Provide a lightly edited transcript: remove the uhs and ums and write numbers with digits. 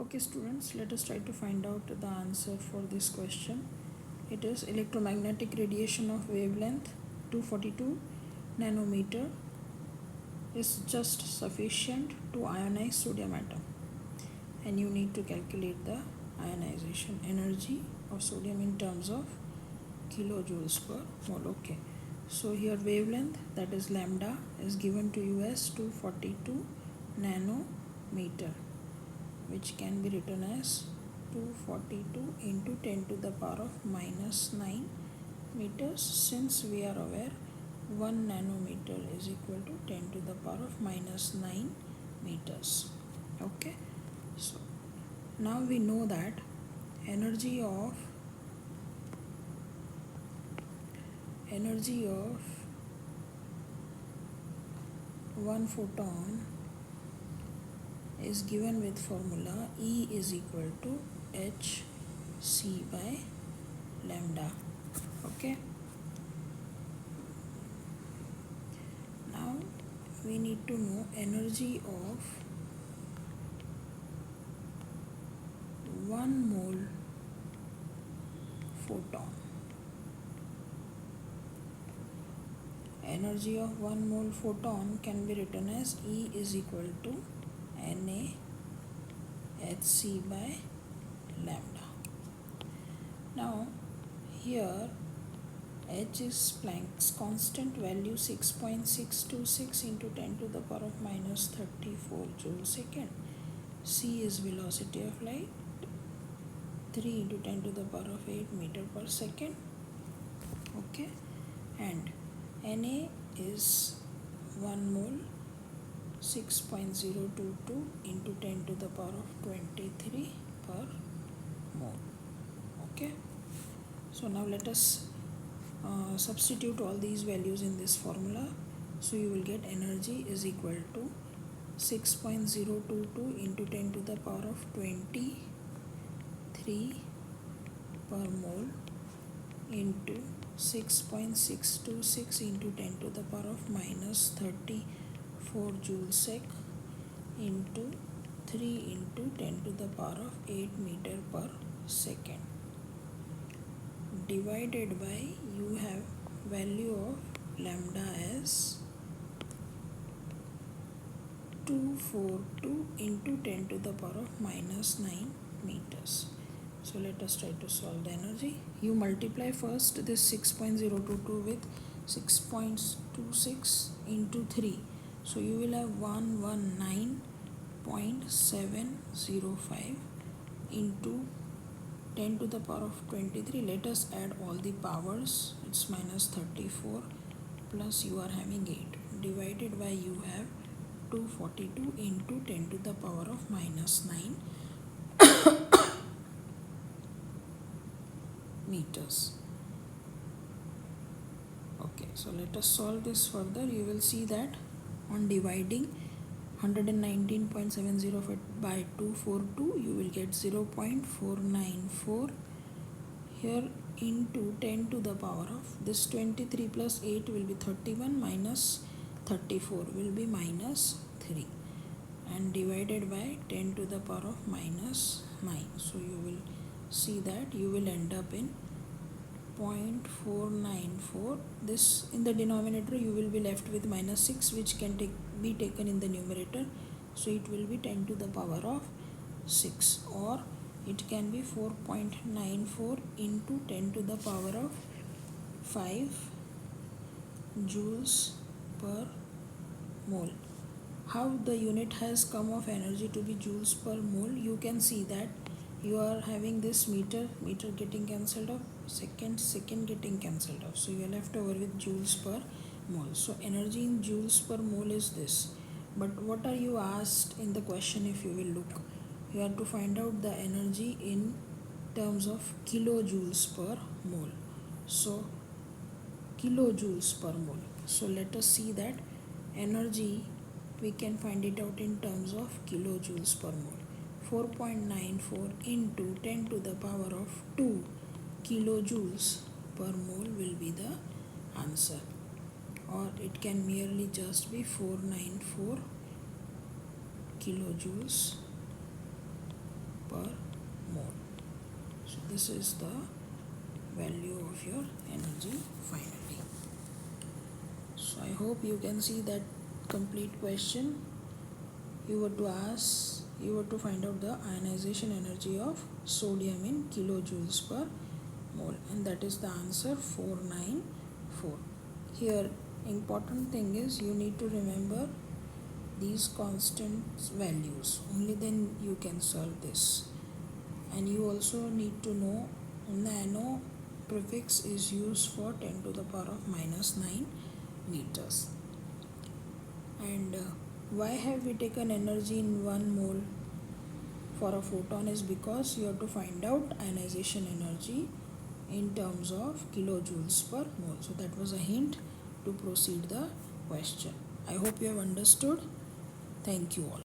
Okay students, let us try to find out the answer for this question. It is electromagnetic radiation of wavelength 242 nanometer is just sufficient to ionize sodium atom, and you need to calculate the ionization energy of sodium in terms of kilojoules per mole. Okay, so here wavelength, that is lambda, is given to you as 242 nanometer, which can be written as 242 into 10 to the power of minus 9 meters, since we are aware 1 nanometer is equal to 10 to the power of minus 9 meters. Okay, so now we know that energy of one photon is given with formula E is equal to hc by lambda. Okay, now we need to know energy of 1 mole photon. Energy of 1 mole photon can be written as E is equal to Na hc by lambda. Now here h is Planck's constant value 6.626 into 10 to the power of minus 34 joule second. C is velocity of light 3 into 10 to the power of 8 meter per second. Okay, and Na is 1 mole 6.022 into 10 to the power of 23 per mole. Okay, so now let us substitute all these values in this formula. So you will get energy is equal to 6.022 into 10 to the power of 23 per mole into 6.626 into 10 to the power of minus 34 joule sec into 3 into 10 to the power of 8 meter per second, divided by, you have value of lambda as 242 into 10 to the power of minus 9 meters. So let us try to solve the energy. You multiply first this 6.022 with 6.26 into 3. So you will have 119.705 into 10 to the power of 23. Let us add all the powers. It's minus 34 plus you are having 8, divided by, you have 242 into 10 to the power of minus 9 meters. Okay, so let us solve this further. You will see that on dividing 119.705 by 242, you will get 0.494 here into 10 to the power of this 23 plus 8 will be 31 minus 34 will be minus 3, and divided by 10 to the power of minus 9. So you will see that you will end up in 0.494. This in the denominator you will be left with minus 6, which can be taken in the numerator. So it will be 10 to the power of 6, or it can be 4.94 into 10 to the power of 5 joules per mole. How the unit has come of energy to be joules per mole? You can see that you are having this meter getting cancelled off, second getting cancelled off, so you are left over with joules per mole. So energy in joules per mole is this. But what are you asked in the question? If you will look, you have to find out the energy in terms of kilojoules per mole. So kilojoules per mole. So let us see that energy we can find it out in terms of kilojoules per mole. 4.94 into 10 to the power of 2 kilojoules per mole will be the answer, or it can merely just be 494 kilojoules per mole. So this is the value of your energy finally. So I hope you can see that complete question. You were to find out the ionization energy of sodium in kilojoules per mole, and that is the answer 494. Here important thing is you need to remember these constant values, only then you can solve this. And you also need to know nano prefix is used for 10 to the power of minus 9 meters. And why have we taken energy in 1 mole for a photon is because you have to find out ionization energy in terms of kilojoules per mole. So that was a hint to proceed the question. I hope you have understood. Thank you all.